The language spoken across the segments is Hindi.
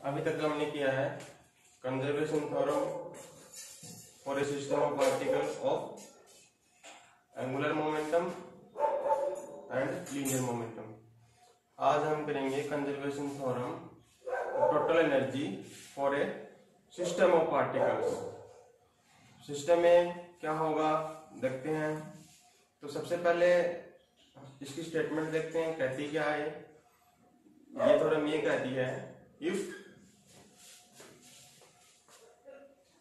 अभी तक हमने किया है conservation theorem for a system of particles of angular momentum and linear momentum. आज हम करेंगे conservation theorem total energy for a system of particles. System में क्या होगा देखते हैं। तो सबसे पहले इसकी स्टेटमेंट देखते हैं, कहती क्या है। ये थ्योरम ये कहती है, if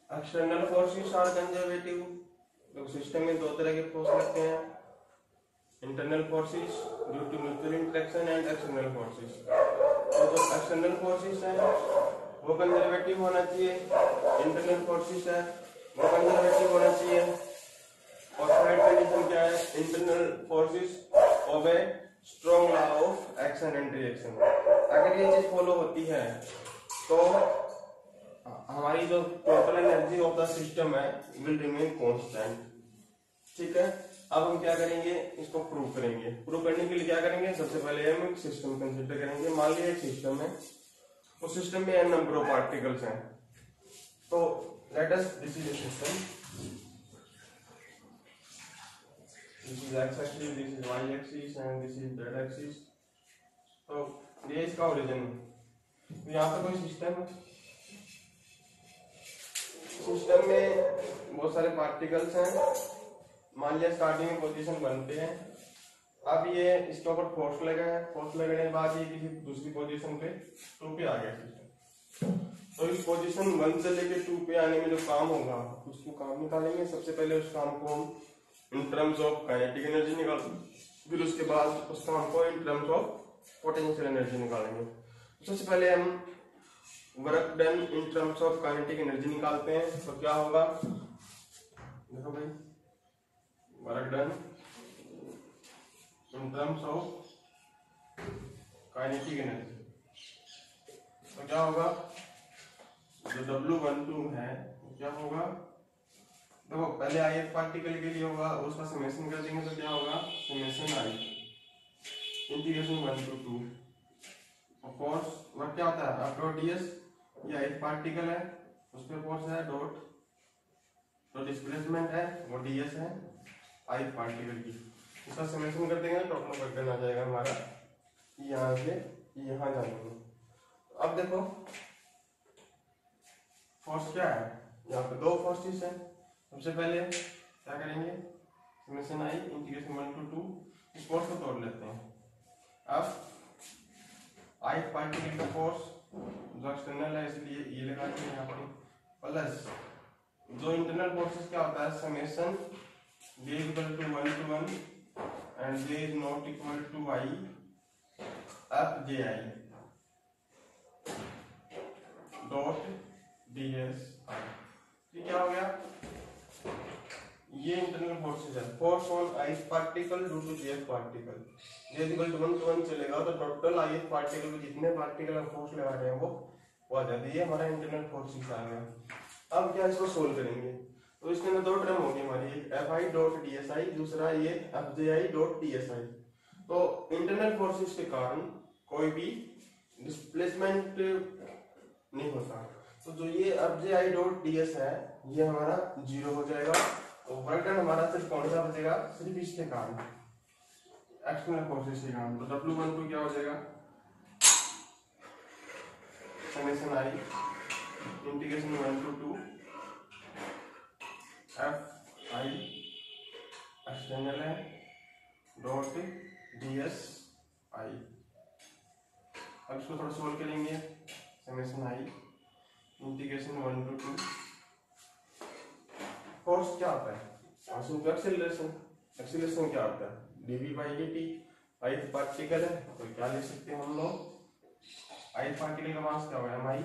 external forces are conservative. तो सिस्टम में दो तरह के फोर्स लगते हैं, internal forces due to mutual interaction and external forces. तो जो एक्सटर्नल फोर्सेस है वो कंजर्वेटिव होना चाहिए, इंटरनल फोर्सेस है वो कंजर्वेटिव होना चाहिए। और थर्ड कंडीशन क्या है, internal forces obey strong law of action and reaction. अगर ये चीज फॉलो होती है तो हमारी जो total energy of the system है विल रिमेन कांस्टेंट। ठीक है, अब हम क्या करेंगे, इसको प्रूव करेंगे। प्रूव करने के लिए क्या करेंगे, सबसे पहले हम एक सिस्टम कंसीडर करेंगे। मान लिया एक सिस्टम है, उस सिस्टम में n नंबर ऑफ पार्टिकल्स हैं। तो let us this is a system, this is x axis, this is y axis and this is z axis. तो ये इसका ओरिजिन है। तो यहाँ पे कोई सिस्टम है, सिस्टम में बहुत सारे पार्टिकल्स हैं। मान लिया स्टार्टिंग में पोजीशन 1 पे है। अब ये इसके ऊपर फोर्स लगा है, फोर्स लगने के बाद ये किसी दूसरी पोजीशन पे 2 पे आ गया सिस्टम। तो इस पोजीशन 1 से लेके 2 पे आने में जो काम होगा उसको काम निकालेंगे। सबसे पहले उस काम को हम इन टर्म्स ऑफ काइनेटिक एनर्जी निकालेंगे, फिर उसके बाद उस काम को इन टर्म्स ऑफ पोटेंशियल एनर्जी निकालेंगे। सबसे पहले हम work done in terms of kinetic energy निकालते हैं। तो क्या होगा, देखो भाई, work done in terms of kinetic energy. तो क्या होगा, जो W12 है क्या होगा, देखो पहले आई एक पार्टिकल के लिए होगा, उसका समेशन कर देंगे। तो क्या होगा, summation i integration 1 to 2। Of course work क्या होता है, अब डॉट ds, या एक पार्टिकल है उस पे फोर्स है डॉट, तो डिस्प्लेसमेंट है वो ds है आई पार्टिकल की। इसका समेशन कर देंगे, टोटल वर्क डन आ जाएगा हमारा यहाँ से यहाँ जाएंगे। अब देखो फोर्स क्या है, यहाँ पे दो फोर्सेस है। सबसे पहले क्या करेंगे, समेशन आई इंटीग्रेशन 1 to 2, इस फोर्स को तोड़ लेते हैं। अब आई पार्टिकल का फोर्स जो एक्सटर्नल है इसलिए ये लगाते हैं यहाँ पर, प्लस जो इंटरनल फोर्सेस क्या होता है, summation j equal to 1 to 1 and j is not equal to i f j i dot ds। ये क्या हो गया, ये इंटरनल फोर्सेस है, force on i particle due to j particle. j equal to 1 to 1 चलेगा तो टोटल i पार्टिकल में जितने पार्टिकल हम फोर्स लगा रहे हैं वो आ जाते हैं। ये हमारा इंटरनल फोर्सेस आ गया। अब क्या इसको सोल्व करेंगे, तो इसके अंदर दो टर्म होगी हमारी, एक fi डॉट dsi, दूसरा ये fji डॉट dsi। तो इंटरनल फोर्सेस के कारण कोई भी डिस्प्लेसमेंट नहीं होता। तो जो ये fji डॉट ds है ये हमारा 0 हो जाएगा। तो वर्क डन हमारा सिर्फ कौन सा बचेगा, सिर्फ इसके कारण, एक्सटर्नल फोर्सेस के कारण। तो W12 क्या हो जाएगा, summation i integration 1 to 2 f i external है डॉट ds i। अब इसको थोड़ा सोल्व करेंगे, summation i integration 1 to 2। Force क्या होता है, फोर्स इनटू एक्सेलरेशन। एक्सेलरेशन क्या होता है, dv by dt। I particle है तो क्या लिख सकते हैं हम लोग, आई पार्टिकल का मास क्या होगा mi,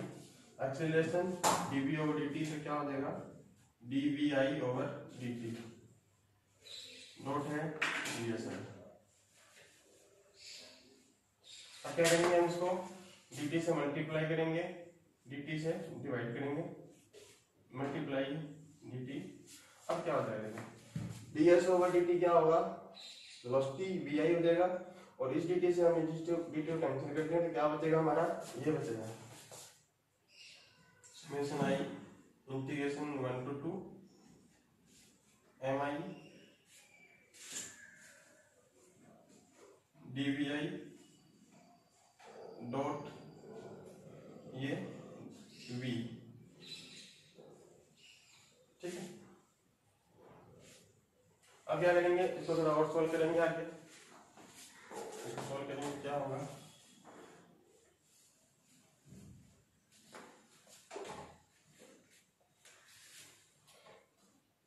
acceleration dv over dt से क्या हो जाएगा dvi over dt डॉट है ds है। अब क्या करेंगे, हम इसको dt से मल्टीप्लाई करेंगे, dt से डिवाइड करेंगे, मल्टीप्लाई dt। अब क्या हो जाएगा, ds over dt क्या होगा, वेलोसिटी vi हो जाएगा। और इस dt से हम dt को कैंसिल करते हैं तो क्या बचेगा हमारा, ये बचेगा summation i integration 1 to 2 mi dvi dot ये v, ठीक है। अब क्या करेंगे, इसको थोड़ा और सॉल्व करेंगे आगे। इसको सॉल्व करेंगे क्या होगा,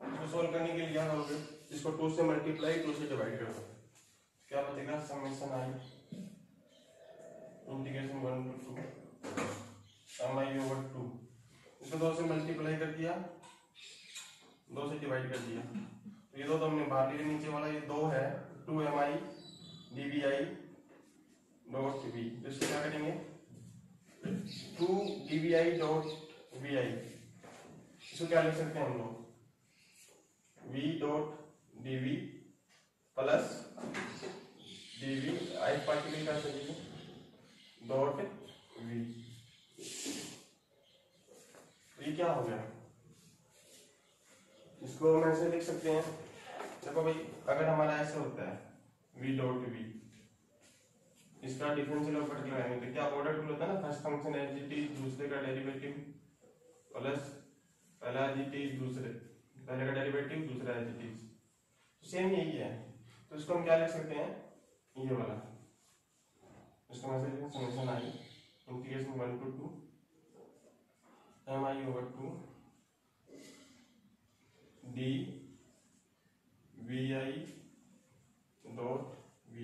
इसको सॉल्व करने के लिए क्या करोगे, इसको 2 से मल्टीप्लाई 2 से डिवाइड कर दो, क्या बचेगा summation i integration 1 to 2 mi over 2, इसको 2 से मल्टीप्लाई कर दिया, 2 से डिवाइड कर दिया, तो ये दो तो हमने बाहर लिया, नीचे वाला ये 2 है 2 mi dvi डॉट v, तो इसको क्या करेंगे 2 dvi डॉट vi, इसको क्या लिख सकते हैं हम लोग v dot dv plus dv आई पार्टिकल का सही डॉट v, ये क्या हो गया, इसको हम ऐसे लिख सकते हैं, देखो भाई अगर हमारा ऐसे होता है v डॉट v, इसका डिफरेंशियल ऑफ पार्टिकल लगाएंगे तो क्या ऑर्डर टू होता है ना, first function as it is, दूसरे का डेरिवेटिव प्लस पहला एज इट इज, दूसरे पहले का डेरिवेटिव दूसरा एज इट इज, तो सेम यही है, तो इसको हम क्या लिख सकते हैं ये वाला, इसको ऐसे लिखें summation i integration 1 to 2 mi over 2 d vi dot vi,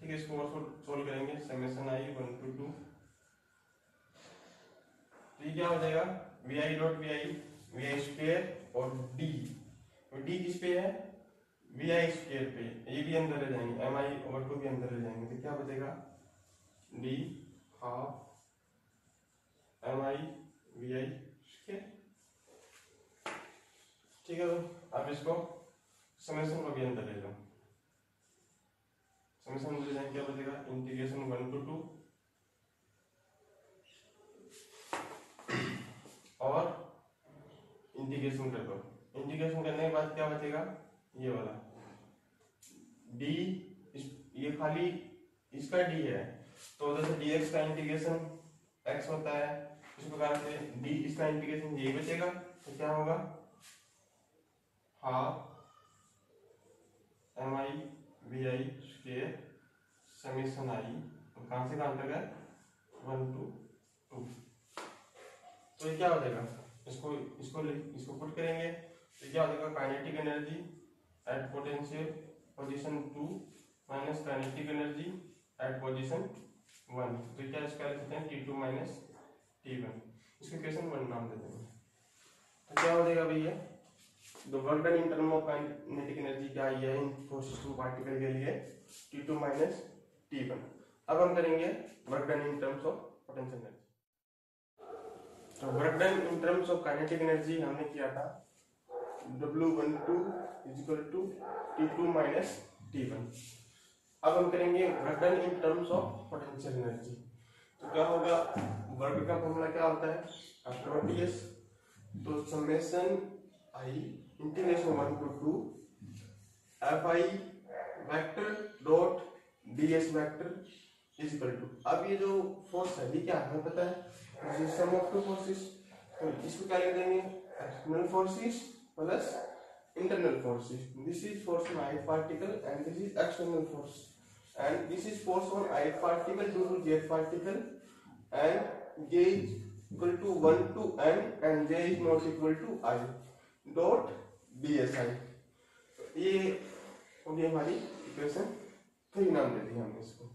ठीक है। इसको और सोल्व करेंगे समेशन आई 1 to 2, तो ये क्या हो जाएगा vi डॉट vi स्क्वायर और d, और d किस पे है vi स्क्वायर पे, ये भी अंदर ले जाएंगे mi over 2 भी अंदर ले जाएंगे, तो क्या बचेगा d half mi vi square, ठीक है। अब इसको समेशन को भी अंदर ले लो, समेशन ले जाएंगे क्या बचेगा इंटीग्रेशन 1 to 2 और इंटीग्रेशन कर दो, इंटीग्रेशन करने के बाद क्या बचेगा ये वाला d, ये खाली इसका d है, तो जैसे dx का इंटीग्रेशन x होता है, इस प्रकार से d इसका इंटीग्रेशन यही बचेगा, तो क्या होगा half mi vi square summation I, कहां से कहां तक है 1 to 2, तो ये क्या हो जाएगा, इसको इसको इसको पुट करेंगे तो क्या हो जाएगा kinetic energy eight potential position 2 minus kinetic energy at position 1, तो क्या इसका लिख सकते हैं T2 माइनस T1, इसको इक्वेशन 1 नाम दे देंगे, तो क्या हो जाएगा भैया the work done in term of kinetic energy क्या है इन फोर सिस्टम पार्टिकल के लिए T2 माइनस T1। अब हम करेंगे work done in terms of potential energy, तो work done in terms of kinetic energy हमने किया था W12 = T2 माइनस T1। अब हम करेंगे work done in terms of potential energy, तो क्या होगा वर्क का फॉर्मूला क्या होता है आफ्टर ds, तो summation i integration 1 to 2 fi vector dot ds vector is equal to, अब ये जो फोर्स है ये क्या हमें पता है सम ऑफ टू फोर्सेस, तो इसको क्या लिख देंगे external forces plus internal forces, this is force on ith particle and this is external force, and this is force on ith particle due to jth particle, and j is equal to 1 to n and j is not equal to I dot dsi, ये हो गई हमारी इक्वेशन 3 नाम दे दिया हमने इसको।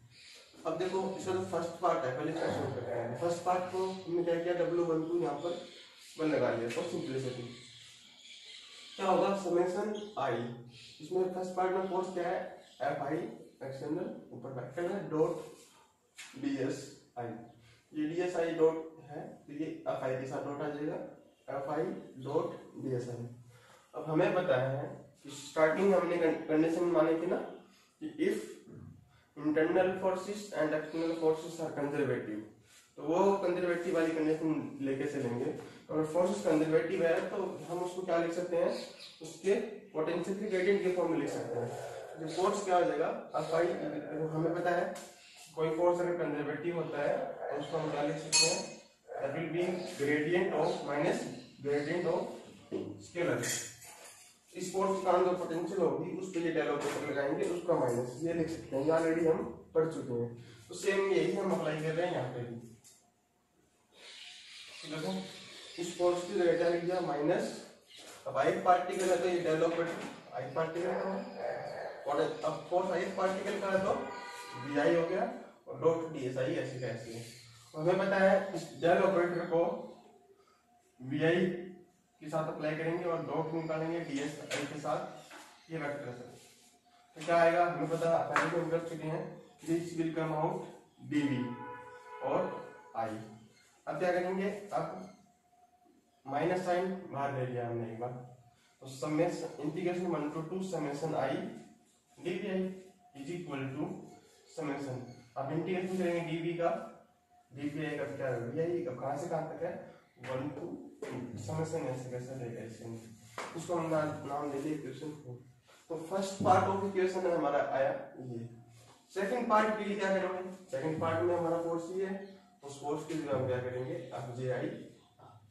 अब देखो इसका जो फर्स्ट पार्ट है पहले इसका सोल्व करते हैं, फर्स्ट पार्ट को हमने क्या किया W12 यहाँ पर 1 लगा लिया फॉर सिंपलिसिटी, क्या होगा समेशन आई, इसमें फर्स्ट पार्ट में फोर्स क्या है Fi एक्सटर्नल ऊपर वेक्टर है डॉट ds आई, ये ds आई डॉट है तो ये Fi के साथ डॉट आ जाएगा Fi डॉट ds आई। अब हमें पता है कि स्टार्टिंग हमने कंडीशन मानी थी ना कि if internal forces and external forces are conservative, तो वो कंजर्वेटिव कंजर्वेटिव वाली कंडीशन लेके चलेंगे। अगर फोर्सेस कंजर्वेटिव है तो हम उसको क्या लिख सकते हैं, उसके पोटेंशियल के ग्रेडियंट के फॉर्म में लिख सकते हैं। जो फोर्स क्या हो जाएगा, अब फाई हमें पता है कोई फोर्स अगर कंजर्वेटिव होता है तो उसको हम क्या लिख सकते हैं, that will be gradient of minus gradient of scalar. इस फोर्स का जो पोटेंशियल होगी उस पे ये डेल ऑपरेटर लगाएंगे, उसका माइनस ये लिख सकते हैं, ये ऑलरेडी हम पढ़ चुके हैं। तो सेम यही हम अप्लाई कर रहे हैं यहाँ पे भी। देखो इस फोर्स की जगह क्या लिख दिया, माइनस। अब आई पार्टिकल है तो ये डेल ऑपरेटर आई पार्टिकल का है, और अब फोर्स आई पार्टिकल का है तो वी आई हो गया, और डॉट डी एस आई ऐसे का ऐसे। हमें पता है इस डेल ऑपरेटर को वी आई के साथ अप्लाई करेंगे और डॉट निकालेंगे डी एस आई के साथ, ये वेक्टर है। तो क्या आएगा, हमें पता पहले हम कर चुके हैं, this will come out d v और आई। अब क्या करेंगे, अब माइनस साइन बाहर ले लिया हमने एक बार, तो summation integration 1 to 2 summation i d v i is equal to summation, अब इंटीग्रेशन करेंगे डीवी का, डीवी आई का क्या है, वी आई अब कहां से कहां तक है 1 to 2 समेशन ऐसे कैसे रहेगा, इसमें उसको हम नाम दे दिए इक्वेशन 4। तो फर्स्ट पार्ट ऑफ इक्वेशन हमारा आया ये। सेकंड पार्ट के लिए क्या करेंगे, सेकंड पार्ट में हमारा फोर्स ये है, उस फोर्स की जगह हम क्या करेंगे, अब J I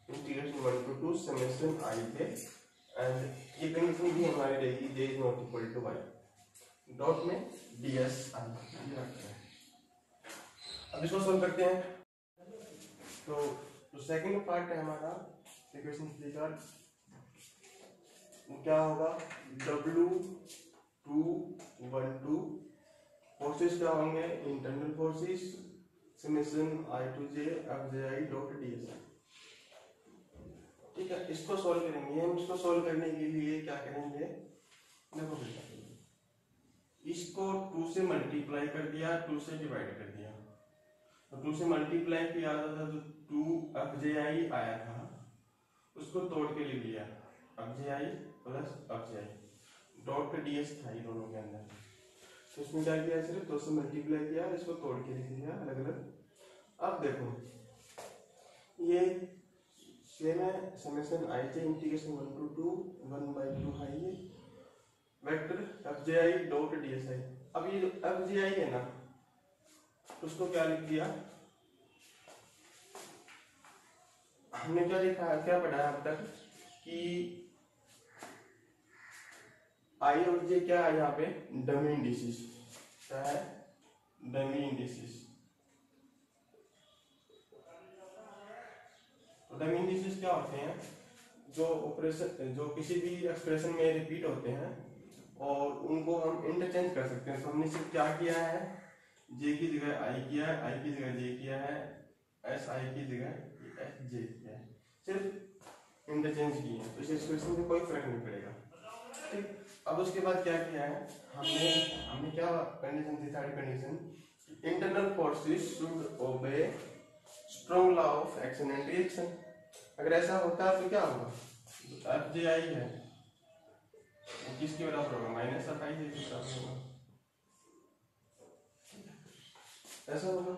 integration 1 to 2 summation I थे, एंड ये कंडीशन भी हमारी रहेगी J is not equal to Y dot में डी एस आई, ये रखते हैं। अब इसको सॉल्व करते हैं। तो जो सेकंड पार्ट है हमारा इक्वेशन 3 का, वो क्या होगा, W212 फोर्सेस क्या होंगे, internal forces summation i to j f j i dot d S i. ठीक है, इसको सॉल्व करेंगे। हम इसको सॉल्व करने के लिए क्या करेंगे, देखो बेटा इसको 2 से मल्टीप्लाई कर दिया, 2 से डिवाइड कर दिया, तो 2 से मल्टीप्लाई किया था तो 2 एफ जे आई आया था, उसको तोड़ के ले लिया, F j I plus F j i dot d S था दोनों के अंदर। तो इसमें क्या किया, सिर्फ 2 से मल्टीप्लाई किया, इसको तोड़ के लिख दिया अलग अलग। अब देखो ये सेम है, summation I J integration 1 to 2 1/2 है ये vector F j i dot d S I. अब ये एफ जे आई है ना, उसको क्या लिख दिया, हमने क्या लिखा है, क्या पढ़ा है अब तक कि आई और जे क्या है यहाँ पे, डमी इंडिसेस, क्या है डमी इंडिसेस। तो डमी इंडिसेस क्या होते हैं, जो ऑपरेशन जो किसी भी एक्सप्रेशन में रिपीट होते हैं और उनको हम इंटरचेंज कर सकते हैं। तो हमने सिर्फ क्या किया है, जे की जगह आई किया है, आई की जगह जे किया है, एस आई की जगह एस जे किया है, सिर्फ इंटरचेंज किए हैं, तो इस एक्सप्रेशन में कोई फर्क नहीं पड़ेगा। ठीक, अब उसके बाद क्या किया है हमने क्या कंडीशन थी, third condition, internal forces should ओबे strong law of action and reaction. अगर ऐसा होता है तो क्या होगा, एफ जे आई है वो किसके बराबर होगा, माइनस एफ आई जे के बराबर होगा, ऐसा होगा।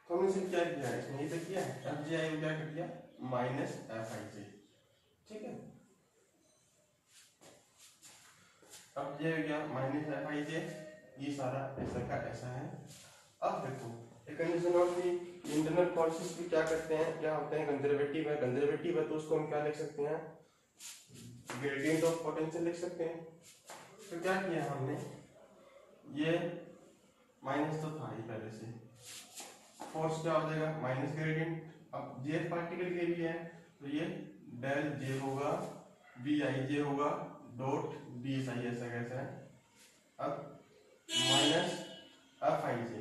तो हमने सिर्फ क्या किया है, इसमें ये तो किया है, एफ जे आई को क्या कर दिया, माइनस एफ आई जे। ठीक है, अब ये हो गया माइनस एफ आई जे, ये सारा ऐसा का ऐसा है। अब देखो एक कंडीशन और थी, इंटरनल फोर्सेस भी क्या करते हैं, क्या होते हैं, कंजर्वेटिव है, कंजर्वेटिव है तो उसको हम क्या लिख सकते हैं, ग्रेडियंट ऑफ पोटेंशियल लिख सकते हैं। तो क्या किया हमने, ये माइनस तो था ही पहले से, फोर्स क्या हो जाएगा माइनस ग्रेडियंट, अब जे पार्टिकल के लिए है तो ये डेल जे होगा, बी आई जे होगा डॉट डी एस आई, ऐसा कैसा है। अब minus F I J,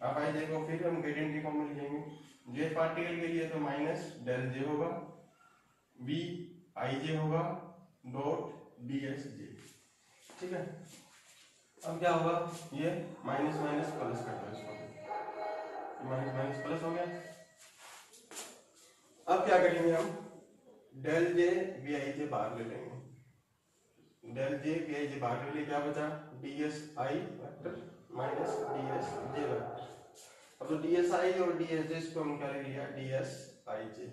F I J को फिर हम ग्रेडियंट की फॉर्म में लिखेंगे, जे पार्टिकल के लिए तो माइनस डेल जे होगा, बी आई जे होगा डॉट डी एस जे। ठीक है, अब क्या होगा, ये माइनस माइनस प्लस कर दो इसको, माइनस माइनस प्लस हो गया। अब क्या करेंगे हम, डेल जे वी आई जे बाहर ले लेंगे, डेल जे वी आई जे बाहर ले लिया, क्या बचा D S I vector minus D S J vector. अब तो डी एस आई और डी एस जे इसको हम क्या ले लिया, डी एस आई जे।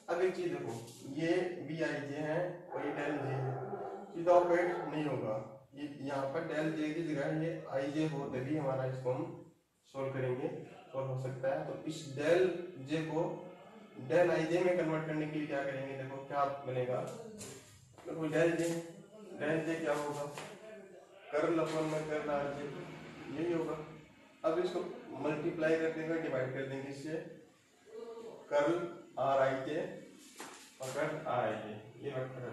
अब एक चीज देखो, ये बी आई जे है और ये डेल जे है, सीधा ऑपरेट नहीं होगा, ये यहाँ पर डेल जे की जगह ये आई जे हो तभी हमारा इसको हम सोल्व करेंगे, सोल्व हो सकता है। तो इस डेल जे को डेल आई जे में कन्वर्ट करने के लिए क्या करेंगे, देखो क्या बनेगा, देखो डेल जे क्या होगा, कर्ल अपन में कर्ल आर जे, यही होगा। अब इसको मल्टीप्लाई कर देंगे, डिवाइड कर देंगे इससे, कर्ल आर आई जे और कर्ल आर आई जे, ये वेक्टर है।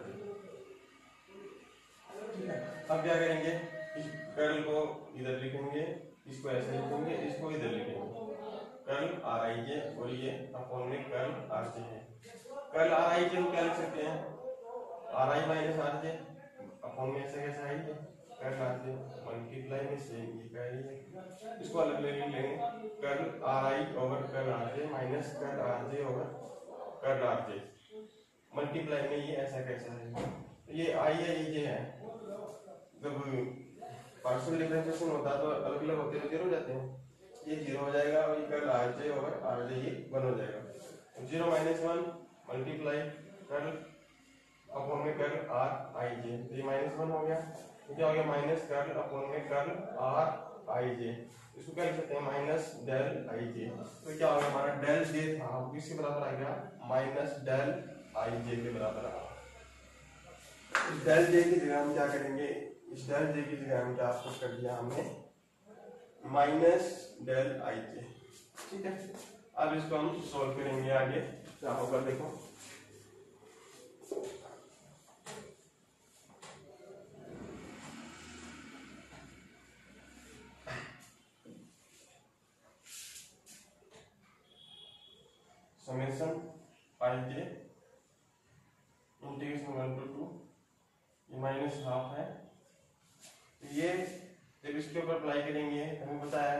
ठीक है, अब क्या करेंगे, इस कर्ल को इधर लिखेंगे, इसको ऐसे लिखेंगे, इसको इधर लिखेंगे, कर्ल आर आई जे और ये अपॉन में कर्ल आर जे है। कर्ल आर आई जे को क्या लिख सकते हैं, are I minus R J, upon में ऐसे कैसे आई है, कर्ल आर जे मल्टीप्लाई में से ये क्या है, इसको अलग ले लेंगे, curl are I over curl R J minus curl R J over curl R J, multiply में ये ऐसा कैसा है, ये आई है ये जे है, जब पार्शियल डिफरेंशिएशन होता है तो अलग अलग होते हुए जीरो हो जाते हैं, ये जीरो हो जाएगा और ये curl R J over R J ये 1 हो जाएगा। 0 माइनस 1 मल्टीप्लाई कर्ल अपॉन में कर्ल आर आई जे, ये -1 हो गया, तो क्या हो गया माइनस कर्ल अपॉन में कर्ल आर आई जे, इसको क्या लिख सकते हैं माइनस डेल आई जे। तो क्या होगा हमारा डेल जे था वो किसके बराबर आ गया, माइनस डेल आई जे के बराबर आ गया। इस डेल जे की जगह हम क्या करेंगे, इस डेल जे की जगह हम क्या पुट कर दिया हमने, माइनस डेल आई जे। ठीक है, अब इसको हम सोल्व करेंगे, आगे क्या होगा देखो, summation I J integration 1 to 2, ये माइनस हाफ है, ये जब इसके ऊपर अप्लाई करेंगे हमें पता है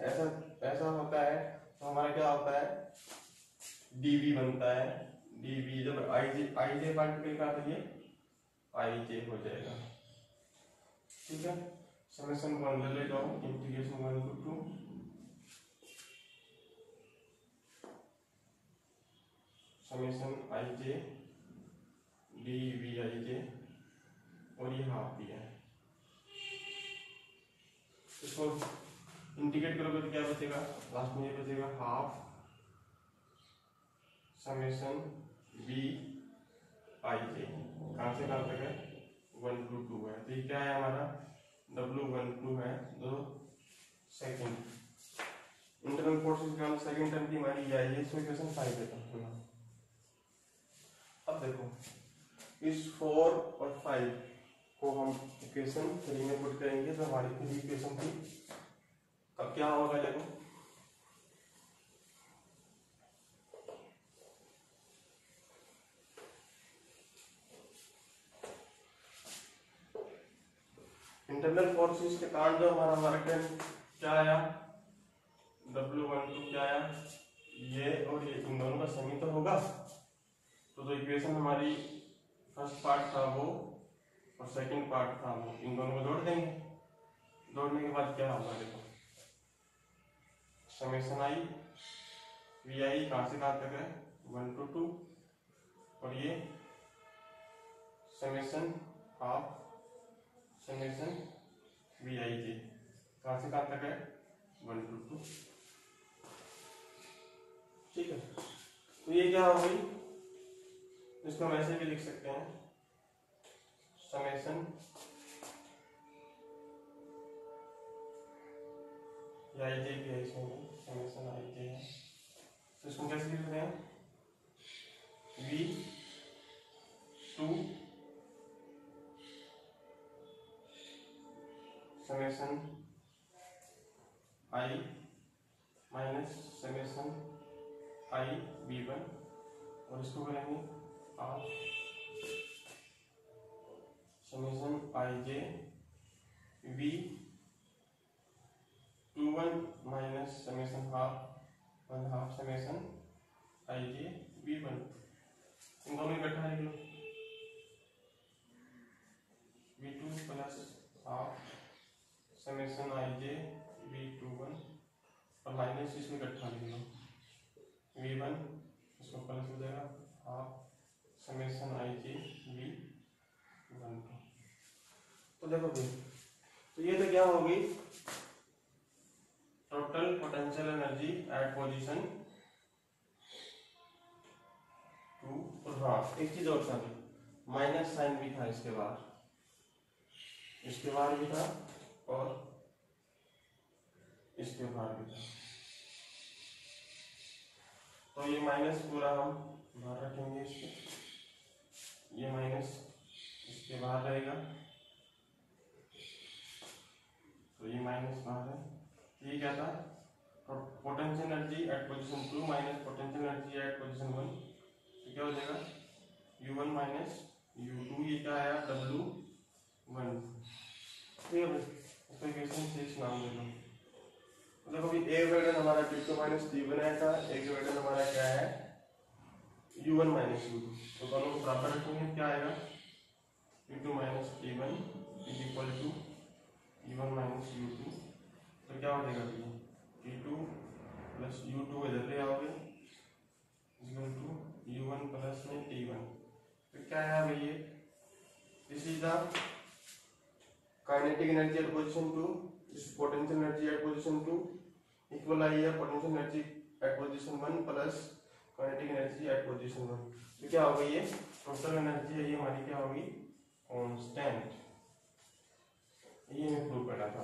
ऐसा ऐसा होता है तो हमारा क्या होता है, डीवी बनता है, डीवी जब आई जे पार्टिकल का तो ये आई जे हो जाएगा। ठीक है, समेशन 1 ले लेता हूँ, integration 1 to 2 summation I J D V I J और ये हाफ दिया है, इसको इंटीग्रेट करोगे तो क्या बचेगा, लास्ट में ये बचेगा हाफ समेशन बी आई जे, कहाँ से कहाँ तक है 1 to 2 है, तो ये क्या है हमारा W12 है 2 सेकेंड, इंटरनल फोर्सेस का सेकंड टर्म की हमारी ये आई है, इसमें इक्वेशन 5 देता हूँ। अब देखो इस 4 और 5 को हम इक्वेशन 3 में पुट करेंगे तो हमारी पूरी इक्वेशन थी। अब क्या होगा देखो, इंटरनल फोर्सेस के कारण जो हमारा वर्क है क्या आया, W12 क्या आया, ये और ये इन दोनों का समी तो होगा, तो इक्वेशन हमारी फर्स्ट पार्ट था वो और सेकंड पार्ट था वो, इन दोनों को जोड़ देंगे, जोड़ने के बाद क्या होगा देखो, समेशन आई वी आई कहाँ से कहाँ तक है 1 to 2 और ये summation half summation V I जे कहाँ से कहाँ तक है 1 to 2। ठीक है, तो ये क्या हो गई, इसको हम ऐसे भी लिख सकते हैं, समेशन आई जे भी है इसमें, समेशन आई जे है, तो इसको कैसे लिख रहे हैं, V2 summation I minus summation I V1 और इसको करेंगे half summation I J V21 minus summation half 1/2 summation I J V1, इन दोनों इकट्ठा लिख लो, V2 plus half summation I J V21 और और माइनस इसमें इकट्ठा लिख लो, V1 इसको प्लस हो जाएगा हाफ समेशन IG V1। तो देखो भाई, तो ये तो क्या होगी total potential energy at position 2। और हाँ एक चीज और था, माइनस साइन भी था इसके बाहर भी था और इसके बाहर भी था। तो ये माइनस पूरा हम बाहर रखेंगे इसके, ये माइनस इसके बाहर रहेगा, तो ये माइनस बाहर है। ये क्या था, potential energy at position 2 minus potential energy at position 1, तो क्या हो जाएगा U1 माइनस U2। ये क्या आया W1। ठीक है भाई, इसको इक्वेशन 6 नाम दे लो। तो देखो अभी A वेक्टर हमारा T2 माइनस T1 आया था, एक वेक्टर हमारा क्या है U1 माइनस U2। तो दोनों को बराबर रखेंगे, क्या आएगा T2 minus T1 is equal to U1 minus U2। तो क्या हो जाएगा T2 प्लस U2 इधर ले आओगे इक्वल टू U1 प्लस में T1। तो क्या है भाई, ये this is the kinetic energy at position 2, this potential energy at position 2 equal आई है potential energy at position 1 plus kinetic energy at position 1। तो क्या होगा, ये टोटल एनर्जी है ये हमारी क्या होगी कांस्टेंट। ये मैं प्रूव करना था।